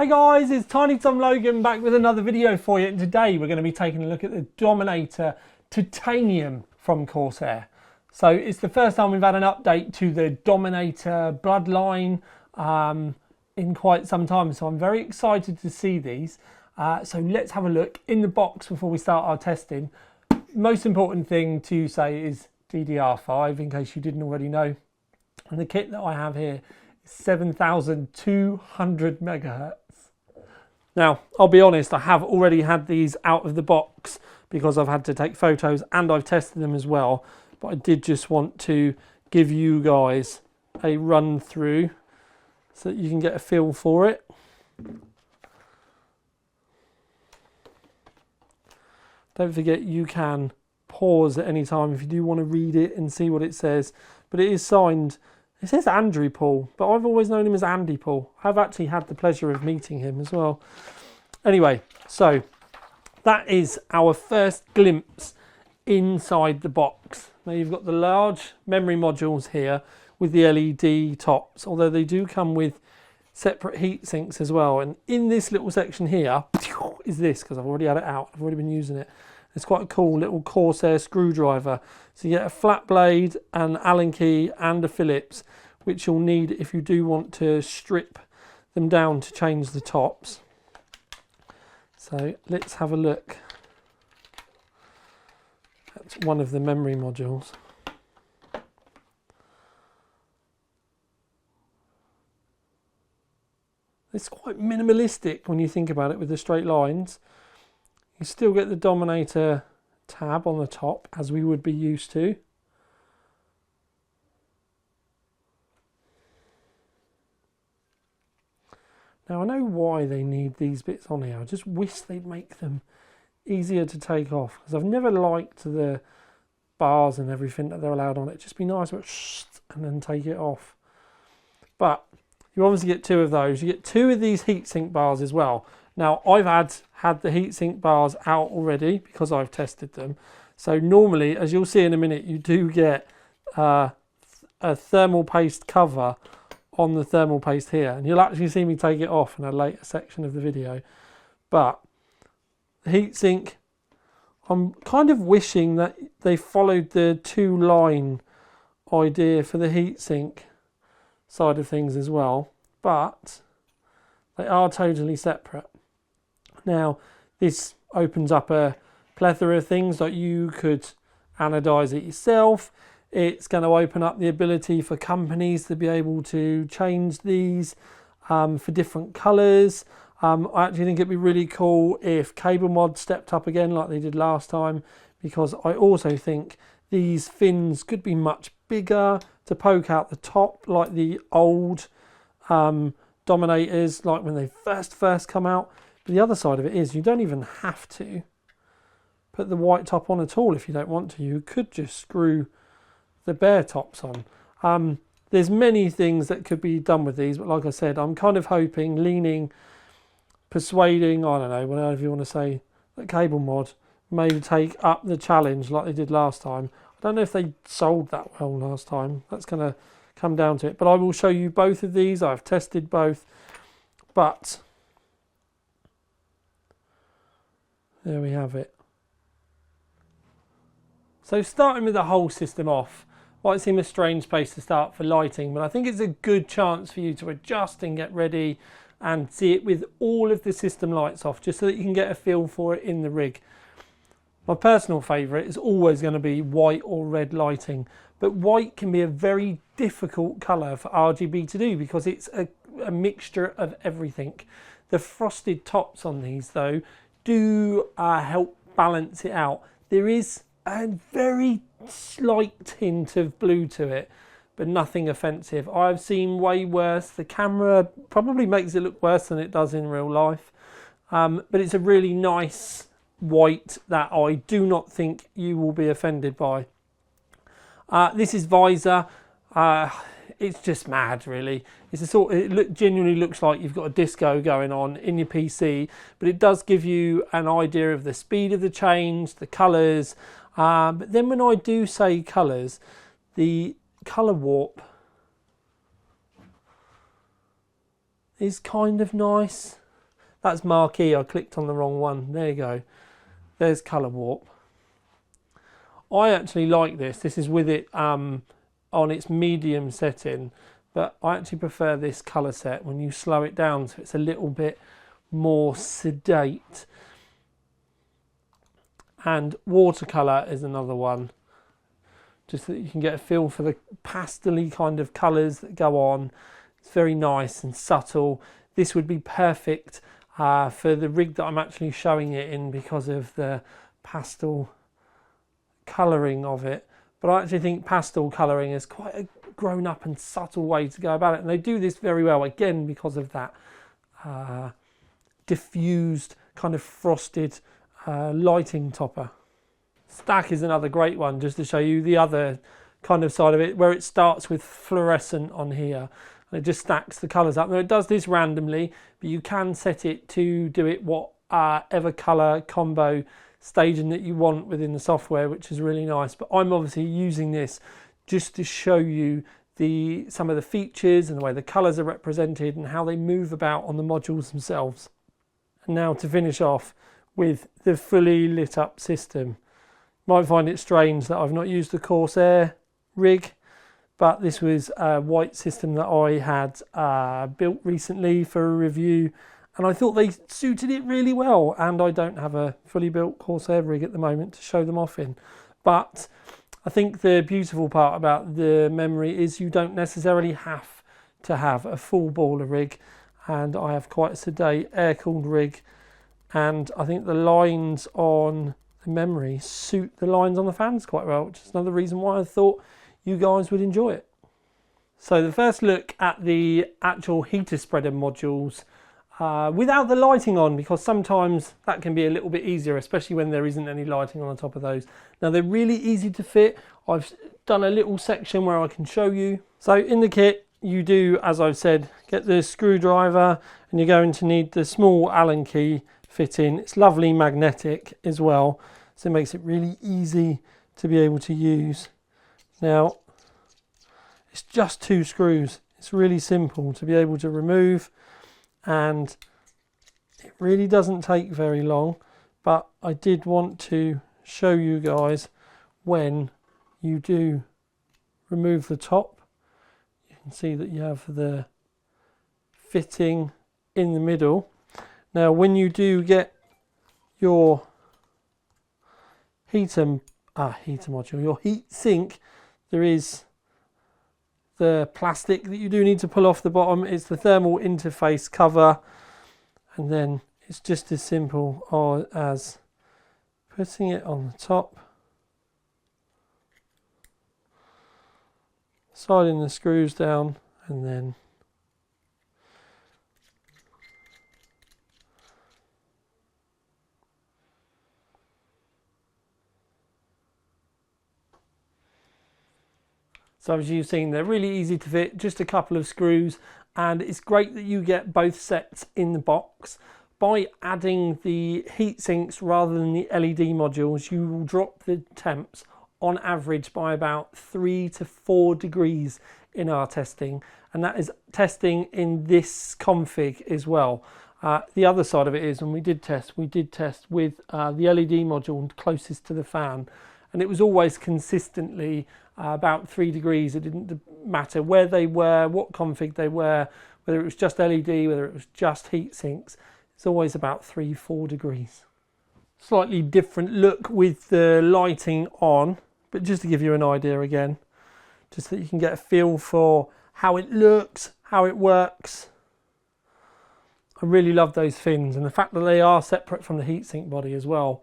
Hey guys, it's Tiny Tom Logan back with another video for you, and today we're going to be taking a look at the Dominator Titanium from Corsair. So it's the first time we've had an update to the Dominator bloodline in quite some time, so I'm very excited to see these. So let's have a look in the box before we start our testing. Most important thing to say is DDR5, in case you didn't already know. And the kit that I have here is 7,200 megahertz. Now, I'll be honest, I have already had these out of the box because I've had to take photos and I've tested them as well. But I did just want to give you guys a run through so that you can get a feel for it. Don't forget you can pause at any time if you do want to read it and see what it says. But it is signed, it says Andrew Paul, but I've always known him as Andy Paul. I've actually had the pleasure of meeting him as well. Anyway, so that is our first glimpse inside the box. Now you've got the large memory modules here with the LED tops, although they do come with separate heat sinks as well. And in this little section here is this, because I've already had it out, I've already been using it. It's quite a cool little Corsair screwdriver. So you get a flat blade, an Allen key and a Phillips, which you'll need if you do want to strip them down to change the tops. So let's have a look. That's one of the memory modules. It's quite minimalistic when you think about it with the straight lines. You still get the Dominator tab on the top as we would be used to. Now I know why they need these bits on here. I just wish they'd make them easier to take off, because I've never liked the bars and everything that they're allowed on it. Just be nice, but and then take it off. But you obviously get two of those. You get two of these heatsink bars as well. Now I've had the heatsink bars out already because I've tested them. So normally, as you'll see in a minute, you do get a thermal paste cover on the thermal paste here, and you'll actually see me take it off in a later section of the video. But the heatsink, I'm kind of wishing that they followed the two line idea for the heatsink side of things as well, but they are totally separate. Now this opens up a plethora of things, like you could anodize it yourself. It's going to open up the ability for companies to be able to change these for different colours. I actually think it'd be really cool if cable mod stepped up again like they did last time, because I also think these fins could be much bigger to poke out the top like the old Dominators, like when they first come out. But the other side of it is you don't even have to put the white top on at all if you don't want to. You could just screw the bare tops on. There's many things that could be done with these, but like I said, I'm kind of hoping, leaning, persuading, I don't know, whatever you want to say, that cable mod may take up the challenge like they did last time. I don't know if they sold that well last time. That's going to come down to it. But I will show you both of these. I've tested both. But there we have it. So starting with the whole system off, might seem a strange place to start for lighting, but I think it's a good chance for you to adjust and get ready and see it with all of the system lights off, just so that you can get a feel for it in the rig. My personal favourite is always going to be white or red lighting, but white can be a very difficult colour for RGB to do because it's a mixture of everything. The frosted tops on these though do help balance it out. There is a very slight hint of blue to it, but nothing offensive. I've seen way worse. The camera probably makes it look worse than it does in real life, but it's a really nice white that I do not think you will be offended by. This is visor. It's just mad, really. It's a sort. Genuinely looks like you've got a disco going on in your PC, but it does give you an idea of the speed of the change, the colours. But then when I do say colours, the colour warp is kind of nice. That's marquee. I clicked on the wrong one. There you go. There's colour warp. I actually like this. This is with it on its medium setting, but I actually prefer this colour set when you slow it down, so it's a little bit more sedate. And watercolour is another one, just so that you can get a feel for the pastel-y kind of colours that go on. It's very nice and subtle. This would be perfect for the rig that I'm actually showing it in because of the pastel colouring of it. But I actually think pastel colouring is quite a grown up and subtle way to go about it, and they do this very well, again because of that diffused kind of frosted lighting topper. Stack is another great one, just to show you the other kind of side of it, where it starts with fluorescent on here and it just stacks the colours up. Now it does this randomly, but you can set it to do it whatever colour combo staging that you want within the software, which is really nice. But I'm obviously using this just to show you some of the features and the way the colours are represented and how they move about on the modules themselves. And now to finish off with the fully lit up system. You might find it strange that I've not used the Corsair rig, but this was a white system that I had built recently for a review, and I thought they suited it really well. And I don't have a fully built Corsair rig at the moment to show them off in, but I think the beautiful part about the Memory is you don't necessarily have to have a full baller rig, and I have quite a sedate air-cooled rig, and I think the lines on the Memory suit the lines on the fans quite well, which is another reason why I thought you guys would enjoy it. So the first look at the actual heater spreader modules without the lighting on, because sometimes that can be a little bit easier, especially when there isn't any lighting on the top of those. Now they're really easy to fit. I've done a little section where I can show you. So in the kit you do, as I've said, get the screwdriver, and you're going to need the small Allen key fitting. It's lovely magnetic as well, so it makes it really easy to be able to use. Now it's just 2 screws. It's really simple to be able to remove, and it really doesn't take very long, but I did want to show you guys when you do remove the top. You can see that you have the fitting in the middle. Now when you do get your heater module, your heat sink, there is the plastic that you do need to pull off the bottom. It's the thermal interface cover, and then it's just as simple as putting it on the top, sliding the screws down, and then so as you've seen, they're really easy to fit, just a couple of screws, and it's great that you get both sets in the box. By adding the heat sinks rather than the LED modules, you will drop the temps on average by about 3 to 4 degrees in our testing, and that is testing in this config as well. The other side of it is, when we did test with the LED module closest to the fan, and it was always consistently about 3 degrees. It didn't matter where they were, what config they were, whether it was just LED, whether it was just heat sinks. It's always about 3-4 degrees. Slightly different look with the lighting on, but just to give you an idea again, just so that you can get a feel for how it looks, how it works. I really love those fins, and the fact that they are separate from the heatsink body as well.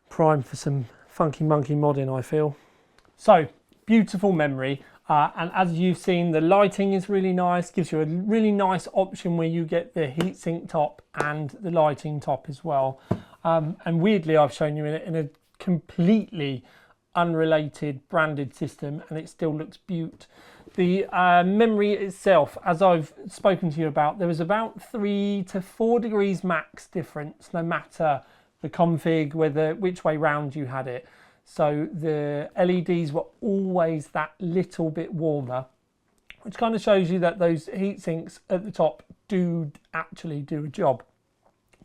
Prime for some funky monkey modding, I feel. So, beautiful Memory, and as you've seen, the lighting is really nice, gives you a really nice option where you get the heatsink top and the lighting top as well. And weirdly, I've shown you in a completely unrelated branded system, and it still looks beaut. The Memory itself, as I've spoken to you about, there was about 3 to 4 degrees max difference, no matter the config, which way round you had it. So the LEDs were always that little bit warmer, which kind of shows you that those heat sinks at the top do actually do a job.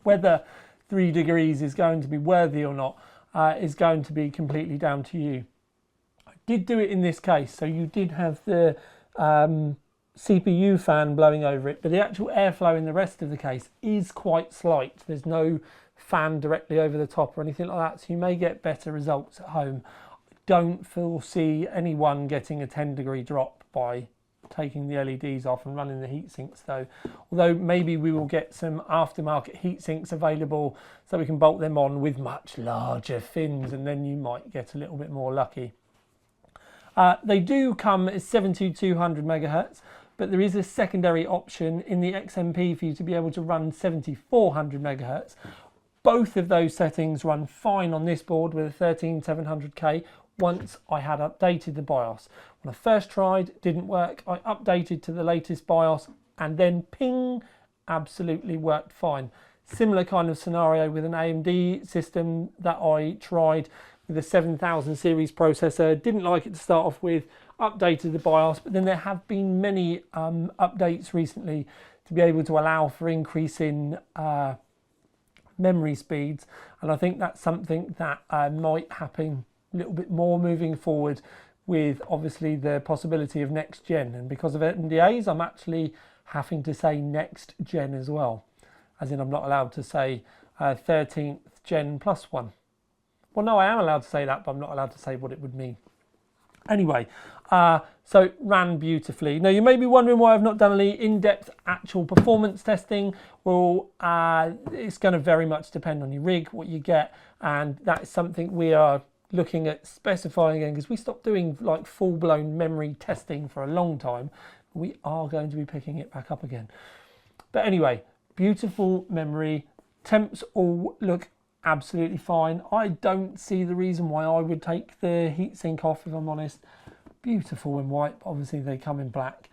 Whether 3 degrees is going to be worthy or not is going to be completely down to you. I did do it in this case, so you did have the CPU fan blowing over it, but the actual airflow in the rest of the case is quite slight. There's no fan directly over the top or anything like that, so you may get better results at home. Don't foresee anyone getting a 10-degree drop by taking the LEDs off and running the heat sinks though, although maybe we will get some aftermarket heat sinks available so we can bolt them on with much larger fins, and then you might get a little bit more lucky. They do come as 7200 megahertz, but there is a secondary option in the XMP for you to be able to run 7400 megahertz. Both of those settings run fine on this board with a 13700K once I had updated the BIOS. When I first tried, it didn't work. I updated to the latest BIOS and then ping, absolutely worked fine. Similar kind of scenario with an AMD system that I tried with a 7000 series processor. Didn't like it to start off with, updated the BIOS, but then there have been many updates recently to be able to allow for increase in memory speeds, and I think that's something that might happen a little bit more moving forward with obviously the possibility of next gen, and because of NDAs I'm actually having to say next gen as well, as in I'm not allowed to say 13th gen plus one. Well, no, I am allowed to say that, but I'm not allowed to say what it would mean. Anyway, so it ran beautifully. Now you may be wondering why I've not done any in-depth actual performance testing. Well, it's going to very much depend on your rig, what you get, and that is something we are looking at specifying again, because we stopped doing like full-blown memory testing for a long time. We are going to be picking it back up again. But anyway, beautiful memory. Temps all look absolutely fine. I don't see the reason why I would take the heatsink off, if I'm honest. Beautiful in white, but obviously they come in black.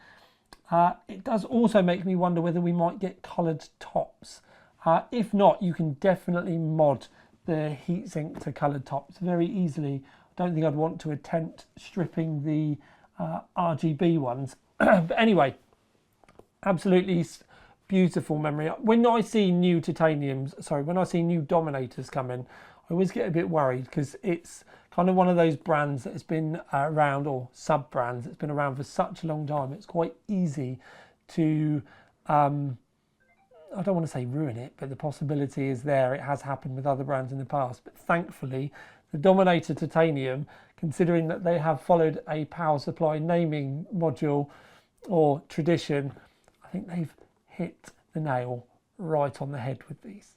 It does also make me wonder whether we might get coloured tops. If not, you can definitely mod the heatsink to coloured tops very easily. I don't think I'd want to attempt stripping the RGB ones. But anyway, absolutely beautiful memory. When I see new when I see new Dominators come in, I always get a bit worried, because it's kind of one of those brands that has been around, or sub-brands that's been around for such a long time. It's quite easy to, I don't want to say ruin it, but the possibility is there. It has happened with other brands in the past. But thankfully, the Dominator Titanium, considering that they have followed a power supply naming module or tradition, I think they've hit the nail right on the head with these.